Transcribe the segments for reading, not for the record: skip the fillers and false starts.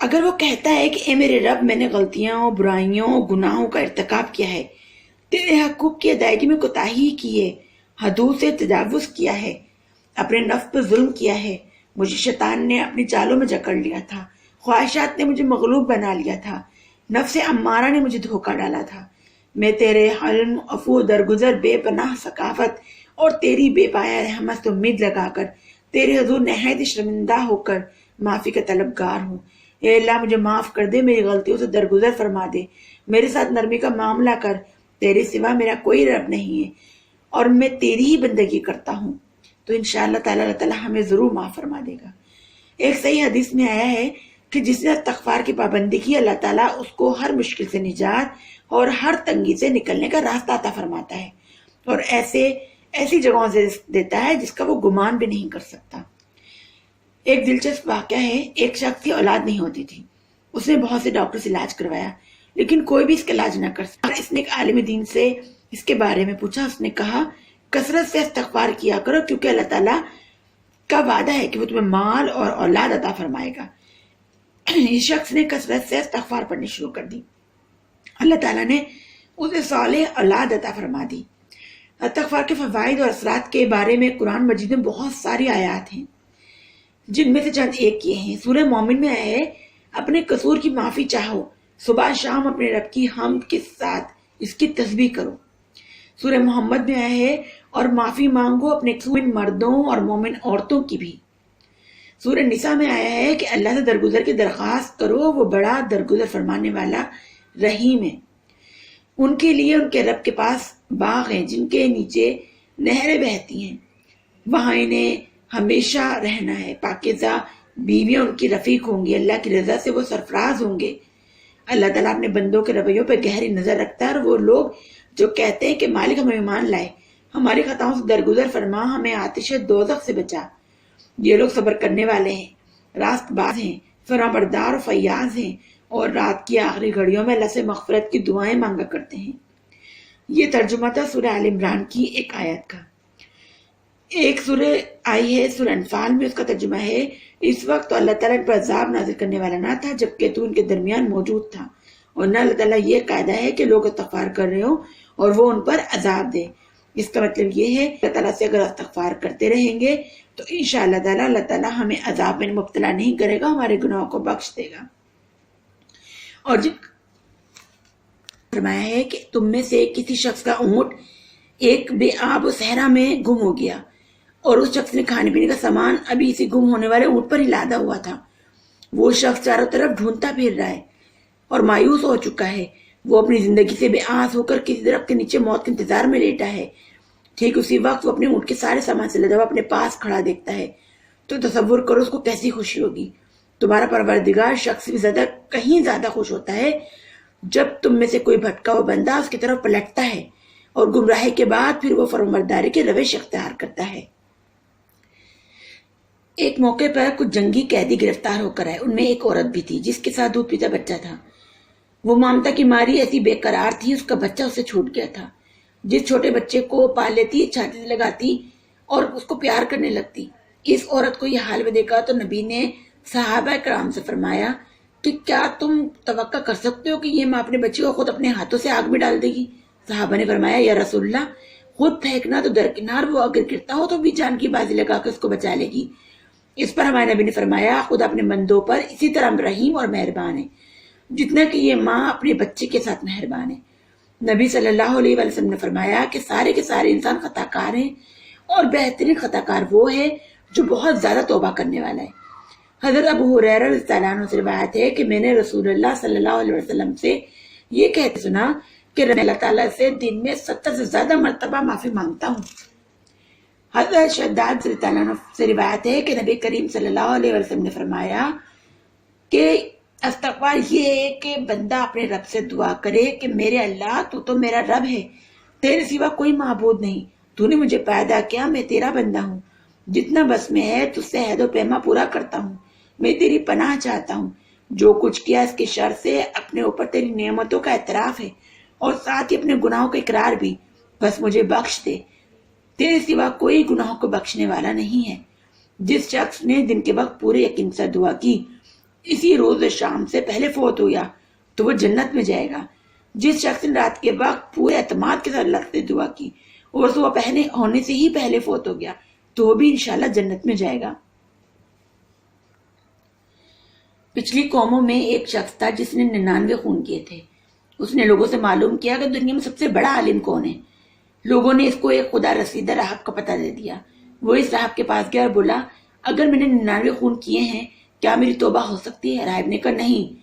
اگر وہ کہتا ہے کہ اے میرے رب، میں نے غلطیاں، برائیوں، گناہوں کا ارتکاب کیا ہے، تیرے حقوق کی ادائیگی میں کوتاہی کی ہے، حدود سے تجاوز کیا ہے، اپنے نفس پر ظلم کیا ہے، مجھے شیطان نے اپنی چالوں میں جکڑ لیا تھا، خواہشات نے مجھے مغلوب بنا لیا تھا، نفس امارہ نے مجھے دھوکہ ڈالا تھا، میں تیرے حلم، عفو، درگزر، بے پناہ ثقافت اور تیری بے پایہ رحمت سے امید لگا کر تیرے حضور نہایت شرمندہ ہو کر معافی کا طلبگار ہوں۔ اے اللہ، مجھے معاف کر دے، میری غلطیوں سے درگزر فرما دے، میرے ساتھ نرمی کا معاملہ کر، تیرے سوا میرا کوئی رب نہیں ہے اور میں تیری ہی بندگی کرتا ہوں۔ تو انشاءاللہ تعالیٰ اللہ تعالیٰ ہمیں ضرور معاف فرما دے گا۔ ایک صحیح حدیث میں آیا ہے کہ جس نے استغفار کی پابندی کی، اللہ تعالیٰ اس کو ہر مشکل سے نجات اور ہر تنگی سے نکلنے کا راستہ عطا فرماتا ہے، اور ایسی جگہوں سے رزق دیتا ہے جس کا وہ گمان بھی نہیں کر سکتا۔ ایک دلچسپ واقعہ ہے، ایک شخص کی اولاد نہیں ہوتی تھی، اس نے بہت سے ڈاکٹر سے علاج کروایا لیکن کوئی بھی اس کا علاج نہ کر سکا۔ اس نے ایک عالم دین سے اس کے بارے میں پوچھا، اس نے کہا کثرت سے استغفار کیا کرو کیونکہ اللہ تعالیٰ کا وعدہ ہے کہ وہ تمہیں مال اور اولاد عطا فرمائے گا۔ اس شخص نے کثرت سے استغفار پڑھنی شروع کر دی، اللہ تعالیٰ نے اسے صالح اولاد عطا فرما دی۔ استغفار کے فوائد اور اثرات کے بارے میں قرآن مجید میں بہت ساری آیات ہیں، جن میں سے چند ایک یہ ہیں۔ سورہ مومن میں ہے اپنے قصور کی معافی چاہو، صبح شام اپنے رب کی حمد کے ساتھ اس کی تسبیح کرو۔ سورہ محمد میں ہے اور معافی مانگو اپنے مومن مردوں اور مومن عورتوں کی بھی۔ سورہ نساء میں آیا ہے کہ اللہ سے درگزر کی درخواست کرو، وہ بڑا درگزر فرمانے والا رحیم ہے۔ ان کے لیے ان کے رب کے پاس باغ ہیں جن کے نیچے نہریں بہتی ہیں، وہاں انہیں ہمیشہ رہنا ہے، پاکیزہ بیویاں ان کی رفیق ہوں گی، اللہ کی رضا سے وہ سرفراز ہوں گے۔ اللہ تعالیٰ اپنے بندوں کے رویوں پہ گہری نظر رکھتا ہے، اور وہ لوگ جو کہتے ہیں کہ مالک ہمیں ایمان لائے، ہماری خطاؤں سے درگزر فرما، ہمیں آتش دوزخ سے بچا، یہ لوگ صبر کرنے والے ہیں، راست باز ہیں، فرمانبردار اور فیاض ہیں، اور رات کی آخری گھڑیوں میں اللہ سے مغفرت کی دعائیں مانگا کرتے ہیں۔ یہ ترجمہ تھا سورہ آل عمران کی ایک آیت کا۔ ایک سورہ آئی ہے سورہ انفال میں، اس کا ترجمہ ہے اس وقت تو اللہ تعالیٰ ان پر عذاب نازل کرنے والا نہ تھا جبکہ تو ان کے درمیان موجود تھا، اور نہ اللہ تعالیٰ یہ قاعدہ ہے کہ لوگ استغفار کر رہے ہوں اور وہ ان پر عذاب دے۔ اس کا مطلب یہ ہے اللہ تعالیٰ سے اگر استغفار کرتے رہیں گے تو انشاءاللہ تعالیٰ اللہ تعالیٰ ہمیں عذاب میں مبتلا نہیں کرے گا، ہمارے گناہوں کو بخش دے گا۔ اور جب فرمایا ہے کہ تم میں سے کسی شخص کا اونٹ ایک بے آب و صحرا میں گم ہو گیا، اور اس شخص نے کھانے پینے کا سامان ابھی اسی گم ہونے والے اونٹ پر ہی لادا ہوا تھا۔ وہ شخص چاروں طرف ڈھونڈتا پھر رہا ہے اور مایوس ہو چکا ہے، وہ اپنی زندگی سے بے آس ہو کر کسی درخت کے نیچے موت کے انتظار میں لیٹا ہے۔ ٹھیک اسی وقت وہ اپنے اونٹ کے سارے سامان سے لدا ہوا اپنے پاس کھڑا دیکھتا ہے، تو تصور کرو اس کو کیسی خوشی ہوگی۔ تمہارا پروردگار شخص بھی کہیں زیادہ خوش ہوتا ہے جب تم میں سے کوئی بھٹکا ہوا بندہ اس کی طرف پلٹتا ہے اور گمراہی کے بعد پھر وہ فرمانبرداری کے روش اختیار کرتا ہے۔ ایک موقع پر کچھ جنگی قیدی گرفتار ہو کر آئے، ان میں ایک عورت بھی تھی جس کے ساتھ دودھ پیتا بچہ تھا۔ وہ ممتا کی ماری ایسی بے قرار تھی، اس کا بچہ اسے چھوٹ گیا تھا۔ جس چھوٹے بچے کو پال لیتی، چھاتی سے لگاتی اور اس کو پیار کرنے لگتی۔ اس عورت کو یہ حال میں دیکھا تو نبی نے صحابہ کرام سے فرمایا کہ کیا تم توقع کر سکتے ہو کہ یہ ماں اپنے بچے کو خود اپنے ہاتھوں سے آگ میں ڈال دے گی؟ صحابہ نے فرمایا یا رسول اللہ، خود پھینکنا تو درکنار، وہ اگر گرتا ہو تو بھی جان کی بازی لگا کے اس کو بچا لے گی۔ اس پر ہمارے نبی نے فرمایا خود اپنے بندوں پر اسی طرح رحیم اور مہربان ہے جتنا کہ یہ ماں اپنے بچے کے ساتھ مہربان ہے۔ نبی صلی اللہ علیہ وسلم نے فرمایا کہ سارے کے سارے انسان خطا کار ہیں، اور بہترین خطا کار وہ ہے جو بہت زیادہ توبہ کرنے والا ہے۔ حضرت ابو ہریرہ رضی اللہ عنہ سے روایت ہے کہ میں نے رسول اللہ صلی اللہ علیہ وسلم سے یہ کہتے سنا کہ میں اللہ تعالیٰ سے دن میں 70 سے زیادہ مرتبہ معافی مانگتا ہوں۔ حضرت شداد رضی اللہ عنہ سے روایت ہے کہ نبی کریم صلی اللہ علیہ وسلم نے فرمایا کہ استغفار یہ ہے کہ بندہ اپنے رب سے دعا کرے کہ میرے اللہ تو میرا رب ہے، تیرے سوا کوئی معبود نہیں، تو نے مجھے پیدا کیا، میں تیرا بندہ ہوں، جتنا بس میں ہے تجھ سے عہد و پیما پورا کرتا ہوں، میں تیری پناہ چاہتا ہوں، جو کچھ کیا اس کے شر سے اپنے اوپر تیری نعمتوں کا اعتراف ہے اور ساتھ ہی اپنے گناہوں کا اقرار بھی، بس مجھے بخش دے، تیرے سوا کوئی گناہوں کو بخشنے والا نہیں ہے۔ جس شخص نے دن کے وقت پورے یقین سے دعا کی، اسی روز شام سے پہلے فوت ہو گیا تو وہ جنت میں جائے گا۔ جس شخص نے رات کے وقت پورے اعتماد کے ساتھ اللہ سے دعا کی اور صبح پہنے ہونے سے ہی پہلے فوت ہو گیا تو وہ بھی انشاءاللہ جنت میں جائے گا۔ پچھلی قوموں میں ایک شخص تھا جس نے 99 خون کیے تھے۔ اس نے لوگوں سے معلوم کیا کہ دنیا میں سب سے بڑا عالم کون ہے۔ لوگوں نے اس کو ایک خدا رسیدہ راہب کا پتہ دے دیا۔ وہ اس راہب کے پاس گیا اور بولا، اگر میں نے 99 خون کیے ہیں کیا میری توبہ ہو سکتی ہے؟ راہب نے کہا، نہیں،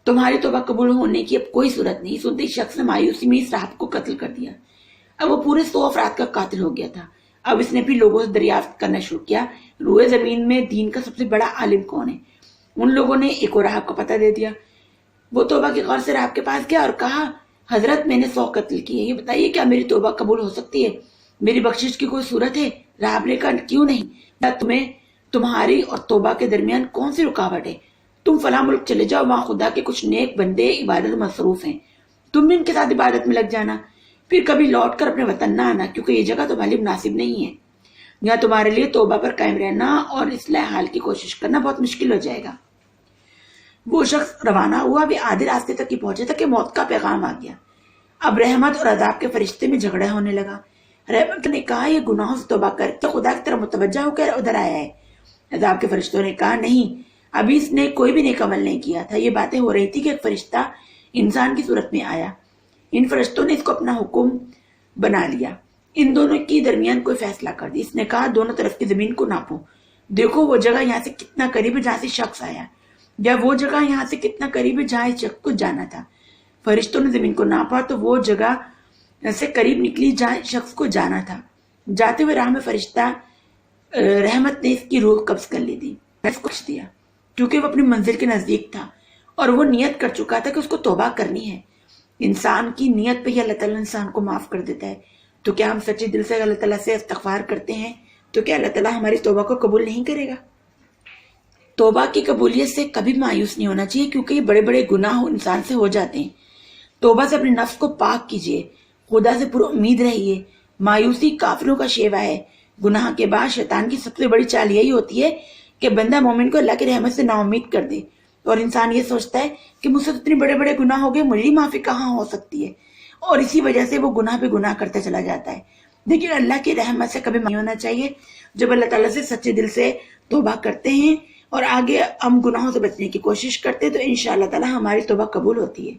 تمہاری توبہ قبول ہونے کی اب کوئی صورت نہیں۔ سنتے ہی شخص نے مایوسی میں اس راہب کو قتل کر دیا۔ اب وہ پورے 100 افراد کا قاتل ہو گیا تھا۔ اب اس نے بھی لوگوں سے دریافت کرنا شروع کیا، روئے زمین میں دین کا سب سے بڑا عالم کون ہے؟ ان لوگوں نے ایک اور راہب کا پتہ دے دیا۔ وہ توبہ کے غور سے راہب کے پاس گیا اور کہا، حضرت میں نے 100 قتل کیے، یہ بتائیے کیا میری توبہ قبول ہو سکتی ہے؟ میری بخشش کی کوئی صورت ہے؟ راہب نے کہا، کیوں نہیں؟ کیا تمہاری اور توبہ کے درمیان کون سی رکاوٹ ہے؟ تم فلاں ملک چلے جاؤ، وہاں خدا کے کچھ نیک بندے عبادت میں مصروف ہیں، تم بھی ان کے ساتھ عبادت میں لگ جانا، پھر کبھی لوٹ کر اپنے وطن نہ آنا، کیونکہ یہ جگہ تمہارے لیے مناسب نہیں ہے۔ یہاں تمہارے لیے توبہ پر قائم رہنا اور اصلاح حال کی کوشش کرنا بہت مشکل ہو جائے گا۔ وہ شخص روانہ ہوا، بھی آدھے راستے تک ہی پہنچے تھا کہ موت کا پیغام آ گیا۔ اب رحمت اور عذاب کے فرشتے میں جھگڑا ہونے لگا۔ رحمت نے کہا، یہ گناہوں سے توبہ کر کے خدا کی طرف متوجہ ہو کر ادھر آیا ہے۔ عذاب کے فرشتوں نے کہا، نہیں، ابھی اس نے کوئی بھی نیک عمل نہیں کیا تھا۔ یہ باتیں ہو رہی تھی کہ ایک فرشتہ انسان کی صورت میں آیا۔ ان فرشتوں نے اس کو اپنا حکم بنا لیا، ان دونوں کی درمیان کوئی فیصلہ کر دی۔ اس نے کہا، دونوں طرف کی زمین کو ناپو، دیکھو وہ جگہ یہاں سے کتنا قریب ہے جہاں سے شخص آیا، یا وہ جگہ یہاں سے کتنا قریب ہے جہاں اس شخص کو جانا تھا۔ فرشتوں نے زمین کو ناپا تو وہ جگہ سے قریب نکلی جہاں شخص کو جانا تھا۔ جاتے ہوئے راہ میں فرشتہ رحمت نے اس کی روح قبض کر لی تھی، اس کو دیا کیونکہ وہ اپنی منزل کے نزدیک تھا اور وہ نیت کر چکا تھا کہ اس کو توبہ کرنی ہے۔ انسان کی نیت پہ ہی اللہ تعالیٰ انسان کو معاف کر دیتا ہے۔ تو کیا ہم سچے دل سے اللہ تعالیٰ سے استغفار کرتے ہیں تو کیا اللہ تعالیٰ ہماری توبہ کو قبول نہیں کرے گا؟ توبہ کی قبولیت سے کبھی مایوس نہیں ہونا چاہیے، کیونکہ یہ بڑے بڑے گناہ انسان سے ہو جاتے ہیں۔ توبہ سے اپنے نفس کو پاک کیجیے، خدا سے پر امید رہیے۔ مایوسی کافروں کا شیوا ہے۔ گناہ کے بعد شیطان کی سب سے بڑی چال یہی ہوتی ہے کہ بندہ مومن کو اللہ کی رحمت سے نا امید کر دے، اور انسان یہ سوچتا ہے کہ مجھ سے اتنے بڑے بڑے گناہ ہو گئے، مجھے معافی کہاں ہو سکتی ہے، اور اسی وجہ سے وہ گناہ پہ گناہ کرتا چلا جاتا ہے۔ لیکن اللہ کی رحمت سے کبھی نہیں ہونا چاہیے۔ جب اللہ تعالیٰ سے سچے دل سے توبہ کرتے ہیں اور آگے ہم گناہوں سے بچنے کی کوشش کرتے ہیں تو انشاءاللہ تعالیٰ ہماری توبہ قبول ہوتی ہے۔